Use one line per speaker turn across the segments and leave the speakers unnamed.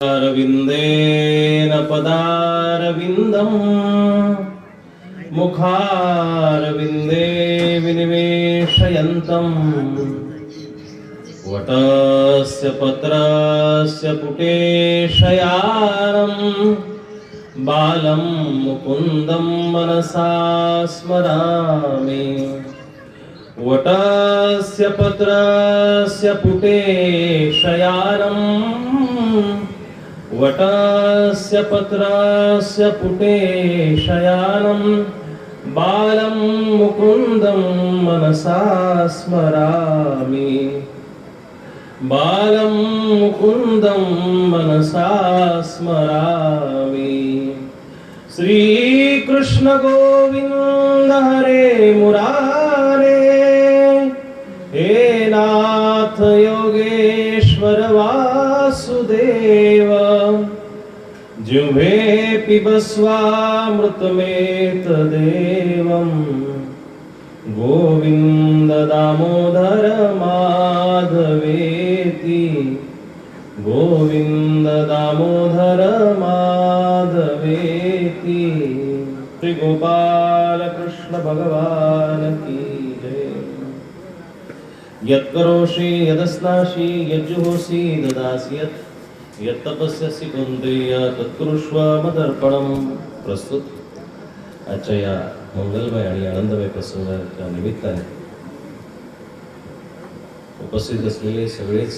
अरविन्देन पदारविन्दं मुखारविन्दे विनिवेशयन्तं वटस्य पत्रस्य पुटे शयानं बालं मुकुन्दं मनसा स्मरामि। वटस्य पत्रस्य पुटे शयानं वटस्य पत्रस्य पुटे शयानं बालं मुकुन्दं मनसा स्मरामि। बालं मुकुन्दं मनसा स्मरामि। श्रीकृष्ण गोविन्द हरे मुरारे, हे नाथ योगेश्वर वासुदेव, जिह्वे पिबस्वामृतमेतदेवं गोविन्द दामोदर माधवेति, गोविन्द दामोदर माधवेति। श्री गोपाल कृष्ण भगवान की जय। यत्करोषि यदस्नासि यज्जुहोषि ददासि यत्तपस्यसि कौन्तेय तत्कुरुष्व मदर्पणम्। प्रस्तुत आजच्या या मंगलमय आणि आनंदमय प्रसंगाच्या निमित्ताने उपस्थित असलेले सगळेच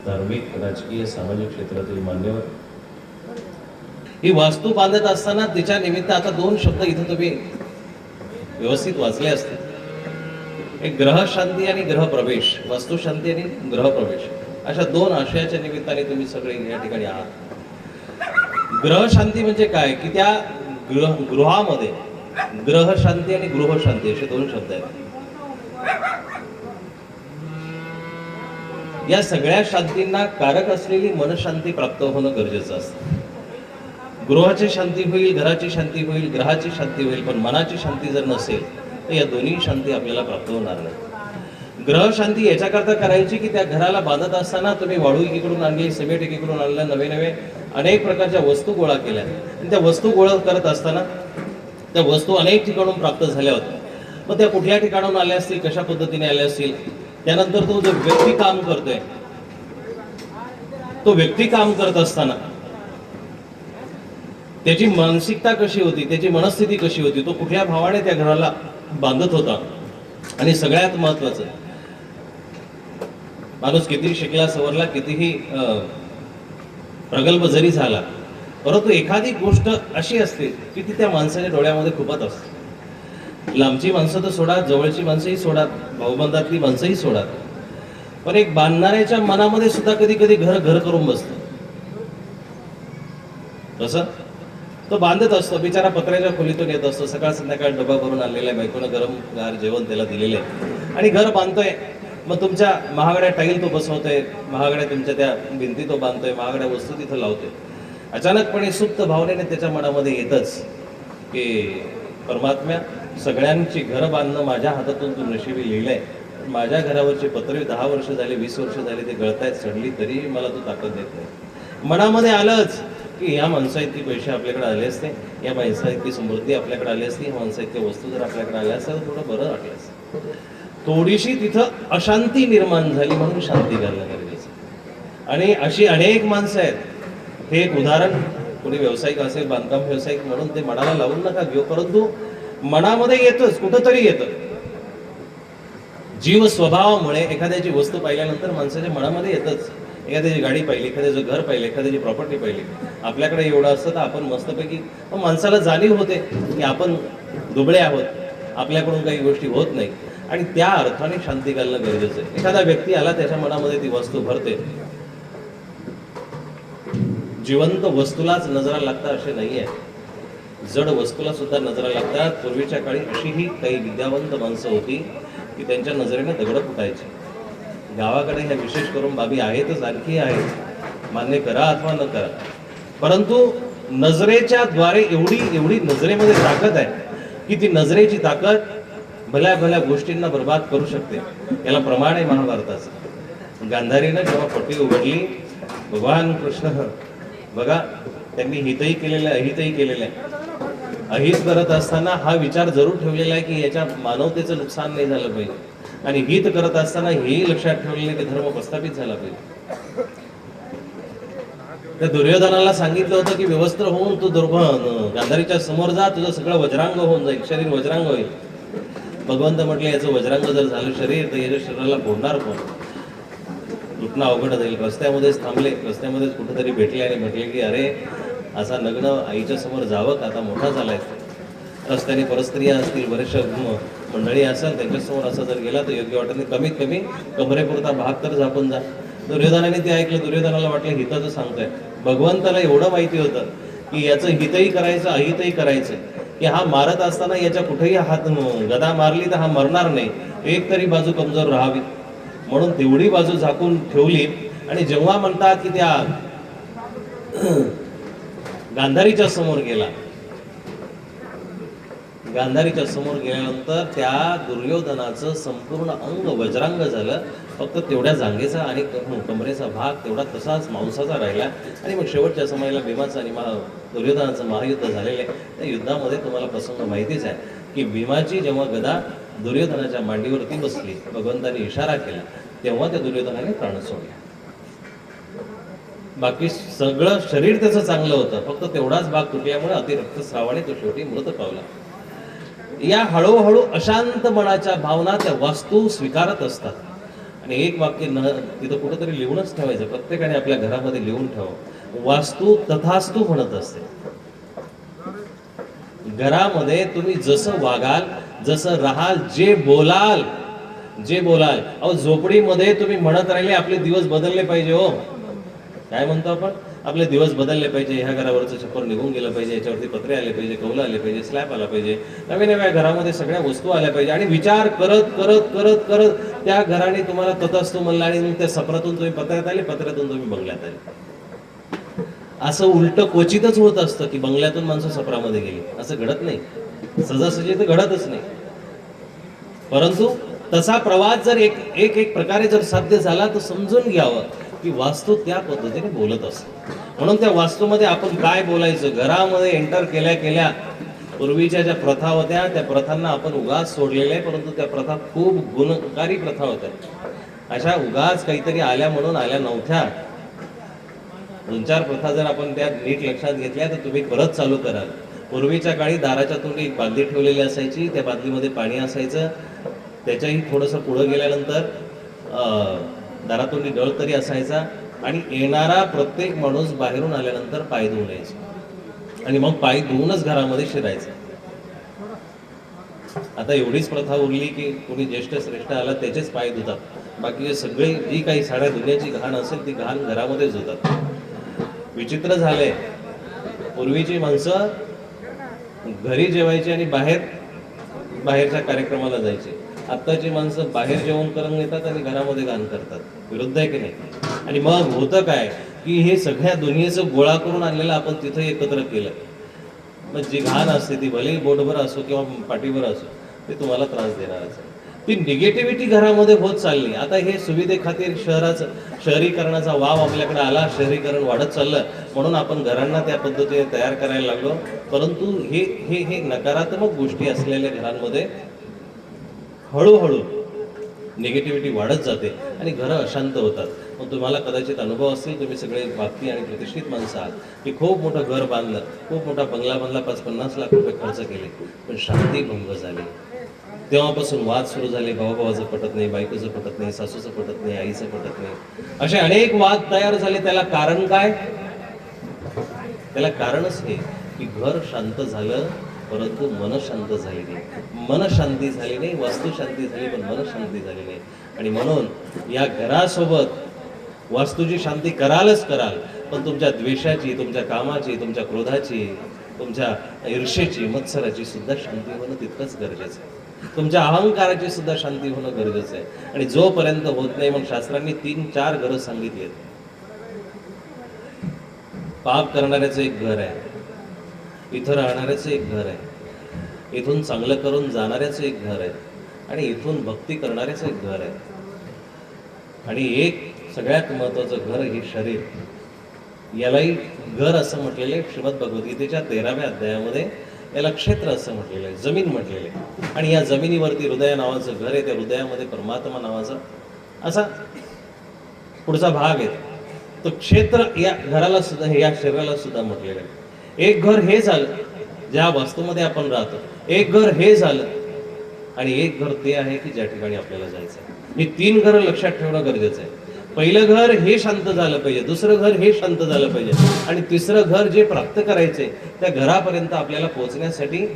धार्मिक, राजकीय, सामाजिक क्षेत्रातील मान्यवर, ही वास्तू बांधत असताना तिच्या निमित्त आता दोन शब्द इथे तुम्ही व्यवस्थित वाचले असतील. एक ग्रहशांती आणि गृहप्रवेश, वास्तुशांती आणि गृहप्रवेश, अशा दोन आशयाच्या निमित्ताने तुम्ही सगळे या ठिकाणी आहात. ग्रहशांती म्हणजे काय की त्या गृहामध्ये ग्रहशांती आणि गृहशांती असे दोन शब्द आहेत. या सगळ्या शांतींना कारक असलेली मनशांती प्राप्त होणं गरजेचं असतं. गृहाची शांती होईल, घराची शांती होईल, ग्रहाची शांती होईल, पण मनाची शांती जर नसेल तर या दोन्ही शांती आपल्याला प्राप्त होणार नाही. ग्रह शांती याच्याकरता करायची की त्या घराला बांधत असताना तुम्ही वाळू एकीकडून आणली, सिमेंट एकीकडून आणलं, नवे नवे अनेक प्रकारच्या वस्तू गोळा केल्या आणि त्या वस्तू गोळा करत असताना त्या वस्तू अनेक ठिकाणून प्राप्त झाल्या होत्या. मग त्या कुठल्या ठिकाणून आल्या असतील, कशा पद्धतीने आल्या असतील, त्यानंतर तो जो व्यक्ती काम करतोय, तो व्यक्ती काम करत असताना त्याची मानसिकता कशी होती, त्याची मनस्थिती कशी होती, तो कुठल्या भावाने त्या घराला बांधत होता. आणि सगळ्यात महत्वाचं, माणूस कितीही शिकला सवरला, कितीही प्रगल्भ जरी झाला, परंतु एखादी गोष्ट अशी असते की ती त्या माणसाच्या डोळ्यामध्ये खुपत असते. लांबची माणसं तर सोडा, जवळची माणसंही सोडा, भाऊबंधातली माणसंही सोडा, पण एक बांधणाऱ्याच्या मनामध्ये सुद्धा कधी कधी घर घर करून बसतं. तसं तो बांधत असतो, बिचारा पत्र्याच्या खोलीतून येत असतो, सकाळ संध्याकाळ डबा भरून आणलेला आहे, बायकोनं गरम गार जेवण त्याला दिलेलं आहे आणि घर बांधतोय. मग तुमच्या महागड्या टाईल तो बसवतोय, महागड्या तुमच्या त्या भिंती तो बांधतोय, महागड्या वस्तू तिथं लावतोय. अचानकपणे सुप्त भावनेने त्याच्या मनामध्ये येतच की परमात्म्या, सगळ्यांची घरं बांधणं माझ्या हातातून तू नशिबी लिहिलंय. माझ्या घरावरची पत्रे 10 वर्ष झाली, 20 वर्ष झाली, ते गळतायत, सडली, तरी मला तू ताकद देत नाही. मनामध्ये आलंच की या माणसा इतकी पैसे आपल्याकडे आले असते, या माणसा इतकी समृद्धी आपल्याकडे आली असती, या माणसा इतक्या वस्तू जर आपल्याकडे आल्या असत्या तर थोडं बरं वाटलं असतं. थोडीशी तिथं अशांती निर्माण झाली, म्हणून शांती घालणं गरजेचं. आणि अशी अनेक माणसं आहेत. हे एक उदाहरण, कोणी व्यावसायिक असेल, बांधकाम व्यावसायिक म्हणून ते मनाला लावून नका घेऊ, परंतु मनामध्ये येतच, कुठंतरी येतं. जीव स्वभावामुळे एखाद्याची वस्तू पाहिल्यानंतर माणसाच्या मनामध्ये येतच. एखाद्याची गाडी पाहिली, एखाद्याचं घर पाहिलं, एखाद्याची प्रॉपर्टी पाहिली, आपल्याकडे एवढं असतं तर आपण मस्तपैकी, माणसाला जाणीव होते की आपण दुबळे आहोत, आपल्याकडून काही गोष्टी होत नाही, आणि त्या अर्थाने शांती घालणं गरजेचं आहे. एखादा व्यक्ती आला, त्याच्या मनामध्ये ती वस्तू भरते. जिवंत वस्तूलाच नजरा लागतात असे नाहीये, जड वस्तूला सुद्धा नजरा लागतात. पूर्वीच्या काळी अशीही काही विद्यावंत माणसं होती की त्यांच्या नजरेने दगड फुटायची. गावाकडे ह्या विशेष करून बाबी आहेतच, आणखी आहेत, मान्य करा अथवा न करा, परंतु नजरेच्या द्वारे एवढी नजरेमध्ये ताकद आहे की ती नजरेची ताकद भल्या भल्या गोष्टींना बर्बाद करू शकते. याला प्रमाण आहे महाभारताचं. गांधारीनं जेव्हा पट्टी उघडली, भगवान कृष्ण बघा, त्यांनी हितही केलेलं आहे, अहितही केलेलं आहे. अहित करत असताना हा विचार जरूर ठेवलेला आहे की याच्या मानवतेचं नुकसान नाही झालं पाहिजे, आणि हित करत असताना हेही लक्षात ठेवलेलं आहे की धर्म प्रस्थापित झाला पाहिजे. त्या दुर्योधनाला सांगितलं होतं की व्यवस्त्र होऊन तू गांधारीच्या समोर जा, तुझं सगळं वज्रांग होऊन जाईल, शरीर वज्रांग होईल. भगवंत म्हटले याचं वज्रांग जर झालं शरीर तर याच्या शरीराला फोडणार कोण, लुटणं अवघड जाईल. रस्त्यामध्येच थांबले, रस्त्यामध्येच कुठेतरी भेटले आणि म्हटले की अरे असा नग्न आईच्या समोर जावं का, आता मोठा झालाय. रस्त्याने परस्त्रिया असतील, बरेचशा मंडळी असेल, त्यांच्यासमोर असं जर गेला तर योग्य वाटत नाही, कमीत कमी कमरेपुरता भाग तर झाकून जा. दुर्योधनाने ते ऐकलं. दुर्योधनाला वाटलं हिताचं सांगतोय. भगवंताला एवढं माहिती होतं की याचं हितही करायचं अहितही करायचं, की हा मारत असताना याच्या कुठेही हात गदा मारली तर हा मरणार नाही, एक तरी बाजू कमजोर राहावी, म्हणून तेवढी बाजू झाकून ठेवली. आणि जेव्हा म्हणतात की त्या गांधारीच्या समोर गेला, गांधारीच्या समोर गेल्यानंतर त्या दुर्योधनाचं संपूर्ण अंग वज्रांग झालं, फक्त तेवढ्या जांगेचा आणि कमरेचा भाग तेवढा तसाच मांसाचा राहिला. आणि मग शेवटच्या समयाला भीमाचं आणि दुर्योधनाचं महायुद्ध झालेलं आहे. त्या युद्धामध्ये तुम्हाला प्रसंग माहितीच आहे की भीमाची जेव्हा गदा दुर्योधनाच्या मांडीवरती बसली, भगवंताने इशारा केला, तेव्हा त्या दुर्योधनाने प्राण सोडले. बाकी सगळं शरीर त्याचं चांगलं होतं, फक्त तेवढाच भाग तुटल्यामुळे अतिरक्तस्रावाने तो शेवटी मृत पावला. या हळूहळू अशांत मनाच्या भावना त्या वास्तू स्वीकारत असतात. आणि एक वाक्य तिथं कुठंतरी लिहूनच ठेवायचं, प्रत्येकाने आपल्या घरामध्ये लिहून ठेवा, वास्तू तथास्तू म्हणत असते. घरामध्ये तुम्ही जसं वागाल, जसं राहाल, जे बोलाल, अहो झोपडीमध्ये तुम्ही म्हणत राहिले आपले दिवस बदलले पाहिजे, हो काय म्हणतो आपण, आपले दिवस बदलले पाहिजे, ह्या घरावरचं छप्पर निघून गेलं पाहिजे, याच्यावरती पत्रे आले पाहिजे, कौलं आले पाहिजे, स्लॅब आला पाहिजे, नव्या नव्या घरामध्ये सगळ्या वस्तू आल्या पाहिजे. आणि विचार करत करत करत करत त्या घराने तुम्हाला तथास्तू म्हणलं, आणि त्या सपनातून तुम्ही पत्र्यात आले, पत्र्यातून तुम्ही बंगल्यात आले. असं उलट क्वचितच होत असतं की बंगल्यातून माणसं सपरामध्ये गेली, असं घडत नाही, सहजासहजी तर घडतच नाही. परंतु तसा प्रवास जर एक प्रकारे जर साध्य झाला तर समजून घ्यावं की वास्तू त्या पद्धतीने बोलत असते. म्हणून त्या वास्तूमध्ये आपण काय बोलायचं, घरामध्ये एंटर केल्या केल्या पूर्वीच्या ज्या प्रथा होत्या त्या प्रथांना आपण उगाच सोडलेल्या आहे, परंतु त्या प्रथा खूप गुणकारी प्रथा होत्या. अशा उगाच काहीतरी आल्या म्हणून आल्या नव्हत्या. 2-4 प्रथा जर आपण त्या नीट लक्षात घेतल्या तर तुम्ही परत चालू कराल. पूर्वीच्या काळी दाराच्या तोंडी एक बादली ठेवलेली असायची, त्या बादलीमध्ये पाणी असायचं, त्याच्याही थोडंसं पुढं गेल्यानंतर दारातोंडी नळ तरी असायचा, आणि येणारा प्रत्येक माणूस बाहेरून आल्यानंतर पाय धुवून यायचा, आणि मग पाय धुवूनच घरामध्ये शिरायचं. आता एवढीच प्रथा उरली की कोणी ज्येष्ठ श्रेष्ठ आला त्याचेच पाय धुतात, बाकी सगळी जी काही साड्या धुण्याची घाण असेल ती घाण घरामध्येच धुतात. विचित्र झालंय, पूर्वीची माणसं घरी जेवायची आणि बाहेरच्या कार्यक्रमाला जायचे. आत्ताची माणसं बाहेर जेवण करून येतात आणि घरामध्ये घाण करतात. विरुद्ध आहे की नाही? आणि मग होतं काय की हे सगळ्या दुनियेचं गोळा करून आणलेलं आपण तिथे एकत्र केलं, मग जी घाण असते ती भलेही बोटभर असो किंवा पाठीभर असो, ते तुम्हाला त्रास देणारच आहे. ती निगेटिव्हिटी घरामध्ये होत चालली. आता हे सुविधेखातीर शहरीकरणाचा वाव आपल्याकडे आला, शहरीकरण वाढत चाललं, म्हणून आपण घरांना त्या पद्धतीने तयार करायला लागलो. परंतु हे नकारात्मक गोष्टी असलेल्या घरांमध्ये हळूहळू निगेटिव्हिटी वाढत जाते आणि घरं अशांत होतात. मग तुम्हाला कदाचित अनुभव असतील, तुम्ही सगळे भक्ती आणि प्रतिष्ठित माणसं आहात, की खूप मोठं घर बांधलं, खूप मोठा बंगला बांधला, 5-50 लाख रुपये खर्च केले, पण शांती भंग झाली. तेव्हापासून वाद सुरू झाले, भावाचं पटत नाही, बायकोचं पटत नाही, सासूचं पटत नाही, आईचं पटत नाही, असे अनेक वाद तयार झाले. त्याला कारण काय? त्याला कारणच हे की घर शांत झालं परंतु मन शांत झाली नाही. मन शांती झाली नाही, वास्तू शांती झाली पण मन शांती झाली नाही. आणि म्हणून या घरासोबत वास्तूची शांती करालच कराल, पण तुमच्या द्वेषाची, तुमच्या कामाची, तुमच्या क्रोधाची, तुमच्या ईर्षेची, मत्सराची सुद्धा शांती होणं तितकंच गरजेचं आहे. तुमच्या अहंकाराची सुद्धा शांती होणं गरजेचं आहे. आणि जोपर्यंत होत नाही, मग शास्त्रांनी 3-4 घरं सांगितली आहेत. पाप करणाऱ्याचं एक घर आहे, इथं राहणाऱ्याचं एक घर आहे, इथून चांगलं करून जाणाऱ्याचं एक घर आहे, आणि इथून भक्ती करणाऱ्याचं एक घर आहे. आणि एक सगळ्यात महत्वाचं घर हे शरीर, यालाही घर असं म्हटलेलं आहे श्रीमद भगवद्गीतेच्या 13व्या अध्यायामध्ये. याला क्षेत्र असं म्हटलेलं आहे, जमीन म्हटलेलं आहे. आणि या जमिनीवरती हृदय नावाचं घर आहे, त्या हृदयामध्ये परमात्मा नावाचा असा पुढचा भाग आहे. तो क्षेत्र या घराला सुद्धा, या शरीराला सुद्धा म्हटलेलं आहे. एक घर हे झालं ज्या वास्तूमध्ये आपण राहतो, एक घर हे झालं, आणि एक घर ते आहे की ज्या ठिकाणी आपल्याला जायचं आहे. हे 3 घरं लक्षात ठेवणं गरजेचं आहे. पहिलं घर हे शांत झालं पाहिजे, दुसरं घर हे शांत झालं पाहिजे, आणि तिसरं घर जे प्राप्त करायचंय त्या घरापर्यंत आपल्याला पोहोचण्यासाठी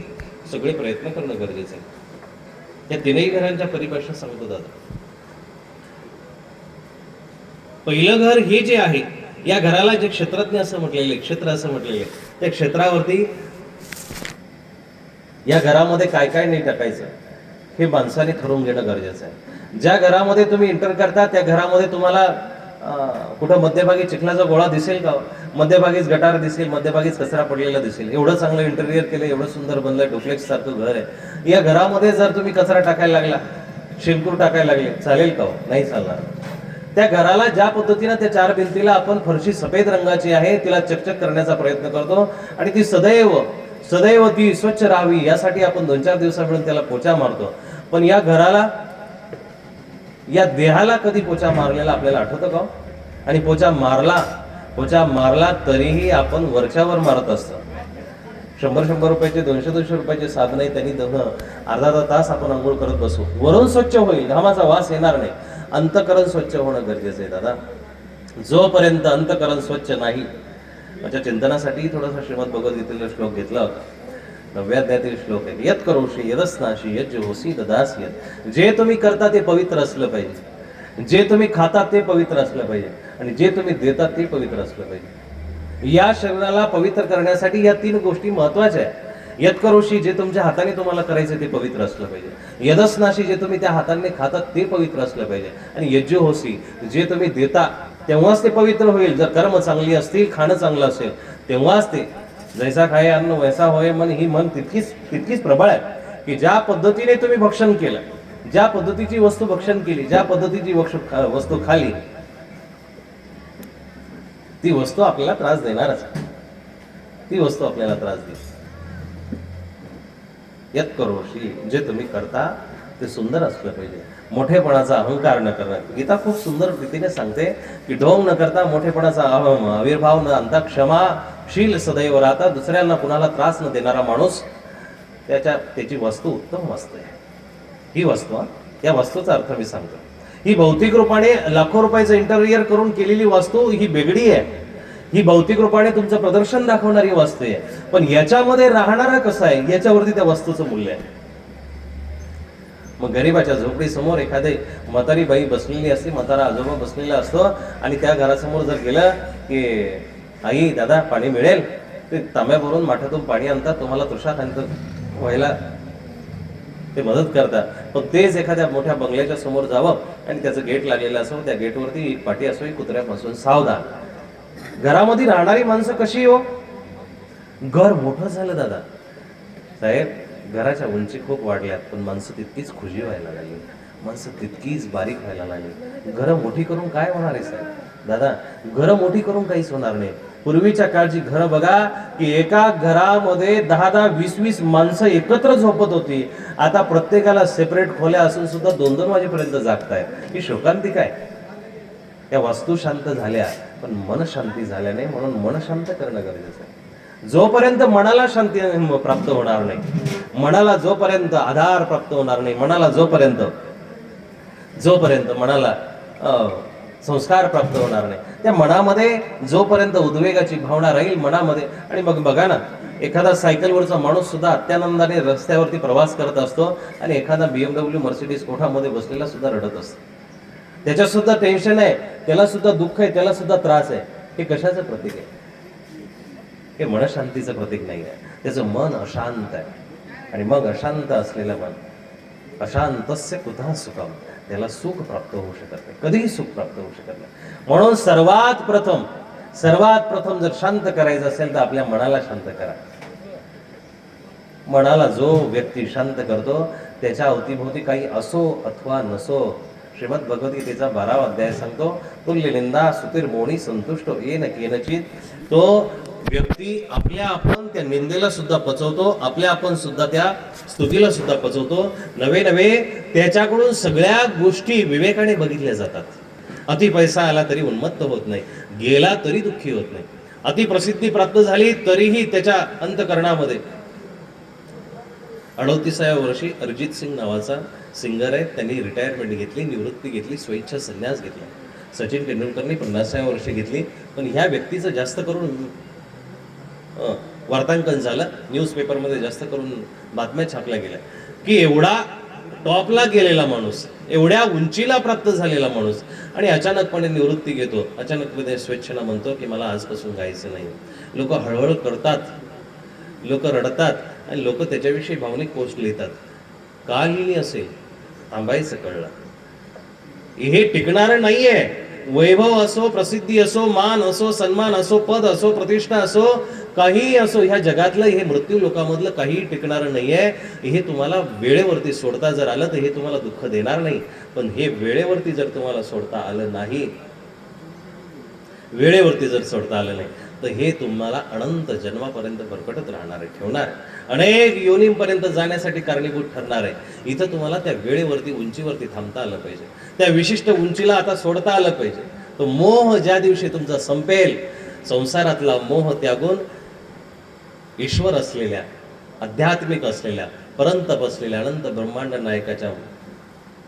सगळे प्रयत्न करणं गरजेचं आहे. या 3ही घरांच्या परिभाषा सांगतो दादा. पहिलं घर हे जे आहे, या घराला जे क्षेत्रज्ञ असं म्हटलेले, क्षेत्र असं म्हटलेले, त्या क्षेत्रावरती या घरामध्ये काय काय नाही टाकायचं हे माणसाने ठरवून घेणं गरजेचं आहे. ज्या घरामध्ये तुम्ही एंटर करता त्या घरामध्ये तुम्हाला कुठं मध्यभागी चिखलाचा गोळा दिसेल का? मध्यभागीच गटार दिसेल, मध्यभागीच कचरा पडलेला दिसेल. एवढं चांगलं इंटेरियर केलं, एवढं सुंदर बनलंय, डुप्लेक्स सारखं घर आहे. या घरामध्ये जर तुम्ही कचरा टाकायला लागला, शेणकूर टाकायला लागले, चालेल का? नाही चालणार. त्या घराला ज्या पद्धतीनं त्या 4 भिंतीला आपण फरशी सफेद रंगाची आहे तिला चकचक करण्याचा प्रयत्न करतो, आणि ती सदैव ती स्वच्छ राहावी यासाठी आपण 2-4 दिवसामिळून त्याला पोचा मारतो. पण या घराला, या देहाला कधी पोचा मारलेला आपल्याला आठवतं का? आणि पोचा मारला तरीही आपण वरच्यावर मारत असतो. 100 रुपयाचे, 200 रुपयाचे साधन आहे, त्यांनी अर्धा तास आपण अंघोळ करत बसू. वरून स्वच्छ होईल, घामाचा वास येणार नाही. अंतकरण स्वच्छ होणं गरजेचं आहे दादा. जोपर्यंत अंतकरण स्वच्छ नाही, माझ्या चिंतनासाठी थोडासा श्रीमद भगवद्गीतेचा श्लोक घेतला होता. 9व्या अध्यायातील श्लोक आहे. यत् करोषि यदस्नाशी यज्जहोसि ददासि यत्. जे तुम्ही करता ते पवित्र असलं पाहिजे, जे तुम्ही खाता ते पवित्र असलं पाहिजे, आणि जे तुम्ही देता ते पवित्र असलं पाहिजे. या शरीराला पवित्र करण्यासाठी या 3 गोष्टी महत्वाच्या आहेत. यत्करोषी, जे तुमच्या हाताने तुम्हाला करायचं ते पवित्र असलं पाहिजे. यदस्नाशी, जे तुम्ही त्या हाताने खातात ते पवित्र असलं पाहिजे. आणि यज्जहोसी, जे तुम्ही देता तेव्हाच ते पवित्र होईल. जर कर्म चांगली असतील, खाणं चांगलं असेल, तेव्हाच ते. जैसा खाय अन्न वैसा होय मन, ही मन तितकीच प्रबळ आहे की ज्या पद्धतीने तुम्ही भक्षण केलं, ज्या पद्धतीची वस्तू भक्षण केली, ज्या पद्धतीची वस्तू खाली, ती वस्तू आपल्याला त्रास देणारच. ती वस्तू आपल्याला त्रास देईल. यत् करोषि, जे तुम्ही करता ते सुंदर असलं पाहिजे. मोठेपणाचा अहंकार न करणं. गीता खूप सुंदर रीतीने सांगते की ढोंग न करता, मोठेपणाचा आविर्भाव न आणता, क्षमाशील सदैव राहता, दुसऱ्यांना कुणाला त्रास न देणारा माणूस, त्याची वस्तू उत्तम वस्तू आहे. ही वस्तू, या वस्तूचा अर्थ मी सांगतो. ही भौतिक रूपाने लाखो रुपयाचं इंटेरियर करून केलेली वस्तू ही वेगळी आहे. ही भौतिक रूपाने तुमचं प्रदर्शन दाखवणारी वस्तू आहे. पण याच्यामध्ये राहणारा कसा आहे याच्यावरती त्या वस्तूचं मूल्य आहे. मग गरीबाच्या झोपडी समोर एखादी म्हातारी बाई बसलेली असते, म्हातारा आजोबा बसलेला असतो, आणि त्या घरासमोर जर गेलं की आई दादा पाणी मिळेल, ते तांब्या भरून माठातून पाणी आणतात, तुम्हाला तृषाखांत व्हायला ते मदत करतात. पण तेच एखाद्या मोठ्या बंगल्याच्या समोर जावं आणि त्याचं गेट लागलेलं असो, त्या गेटवरती पाटी असो, कुत्र्यापासून सावधान. घरामध्ये राहणारी माणसं कशी हो? घर मोठं झालं दादा साहेब, घराच्या उंची खूप वाढल्यात, पण माणसं तितकीच खुशी व्हायला लागली, माणसं तितकीच बारीक व्हायला लागली. घरं मोठी करून काय होणार आहे साहेब? दादा, घरं मोठी करून काहीच होणार नाही. पूर्वीच्या काळची घरं बघा की एका घरामध्ये 10-10, 20-20 माणसं एकत्र झोपत होती. आता प्रत्येकाला सेपरेट खोल्या असून सुद्धा 2-2 वाजेपर्यंत जागतायत. ही शोकांतिका आहे. या वस्तू शांत झाल्या पण मन शांती झाल्या नाही, म्हणून मन शांत करणं गरजेचं आहे. जोपर्यंत मनाला शांती प्राप्त होणार नाही, मनाला जोपर्यंत आधार प्राप्त होणार नाही, मनाला जोपर्यंत मनाला संस्कार प्राप्त होणार नाही, त्या मनामध्ये जोपर्यंत उद्वेगाची भावना राहील मनामध्ये. आणि मग बघा ना, एखादा सायकलवरचा माणूस सुद्धा अत्यानंदाने रस्त्यावरती प्रवास करत असतो, आणि एखादा BMW मर्सिडीज कोठामध्ये बसलेला सुद्धा रडत असतो. त्याच्यात सुद्धा टेन्शन आहे, त्याला सुद्धा दुःख आहे, त्याला सुद्धा त्रास आहे. हे कशाचं प्रतीक आहे? हे मनशांतीचं प्रतीक नाही आहे. त्याचं मन अशांत आहे. आणि मग अशांत असलेलं मन, अशांतस्य कुतः सुखम, त्याला सुख प्राप्त होऊ शकत नाही, कधीही सुख प्राप्त होऊ शकत नाही. म्हणून सर्वात प्रथम जर शांत करायचं असेल तर आपल्या मनाला शांत करा. मनाला जो व्यक्ती शांत करतो त्याच्या अवतीभोवती काही असो अथवा नसो, श्रीमद भगवद्गीतेचा 12वा अध्याय सांगतो, तुल्य निंदा सुतीर मोणी संतुष्ट येन केनचित. तो व्यक्ती आपल्या आपण त्या निंदेला सुद्धा पचवतो, आपल्या आपण सुद्धा त्या स्तुतीला सुद्धा पचवतो. नवे नवे त्याच्याकडून सगळ्या गोष्टी विवेकाने बघितल्या जातात. अति पैसा आला तरी उन्मत्त होत नाही, गेला तरी दुःखी होत नाही. अति प्रसिद्धी प्राप्त झाली तरीही त्याच्या अंतकरणामध्ये 38व्या वर्षी अरिजित सिंग नावाचा सिंगर आहे, त्यांनी रिटायरमेंट घेतली, निवृत्ती घेतली, स्वेच्छा संन्यास घेतला. सचिन तेंडुलकरनी 50व्या वर्षी घेतली. पण ह्या व्यक्तीचं जास्त करून वार्तांकन झालं, न्यूजपेपरमध्ये जास्त करून बातम्या छापल्या गेल्या की एवढा टॉपला गेलेला माणूस, एवढ्या उंचीला प्राप्त झालेला माणूस आणि अचानकपणे निवृत्ती घेतो, अचानकपणे स्वेच्छेनं म्हणतो की मला आजपासून गायचं नाही. लोक हळहळ करतात, लोक रडतात आणि लोक त्याच्याविषयी भावनिक पोस्ट लिहितात. का लिहिली असेल थांबायचं कळलं. हे टिकणारं नाहीये. वैभव असो, प्रसिद्धी असो, मान असो, सन्मान असो, पद असो, प्रतिष्ठा असो, काहीही असो, ह्या जगातलं हे मृत्यू लोकांमधलं काहीही टिकणारं नाहीये. हे तुम्हाला वेळेवरती सोडता जर आलं तर हे तुम्हाला दुःख देणार नाही. पण हे वेळेवरती जर तुम्हाला सोडता आलं नाही, वेळेवरती जर सोडता आलं नाही तर हे तुम्हाला अनंत जन्मापर्यंत भरकटत राहणार आहे, ठेवणार आहे, अनेक योनींपर्यंत जाण्यासाठी कारणीभूत ठरणार आहे. इथं तुम्हाला त्या वेळेवरती, उंचीवरती थांबता आलं पाहिजे, त्या विशिष्ट उंचीला आता सोडता आलं पाहिजे. तो मोह ज्या दिवशी तुमचा संपेल, संसारातला मोह त्यागून ईश्वर असलेल्या, आध्यात्मिक असलेल्या, परंतप असलेल्या अनंत ब्रह्मांड नायकाच्या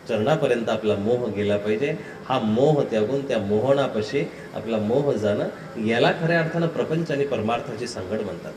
चरणापर्यंत आपला मोह गेला पाहिजे. हा मोह त्यागून त्या मोहनापाशी आपला मोह जाणं, याला खऱ्या अर्थानं प्रपंच आणि परमार्थाची सांगड म्हणतात.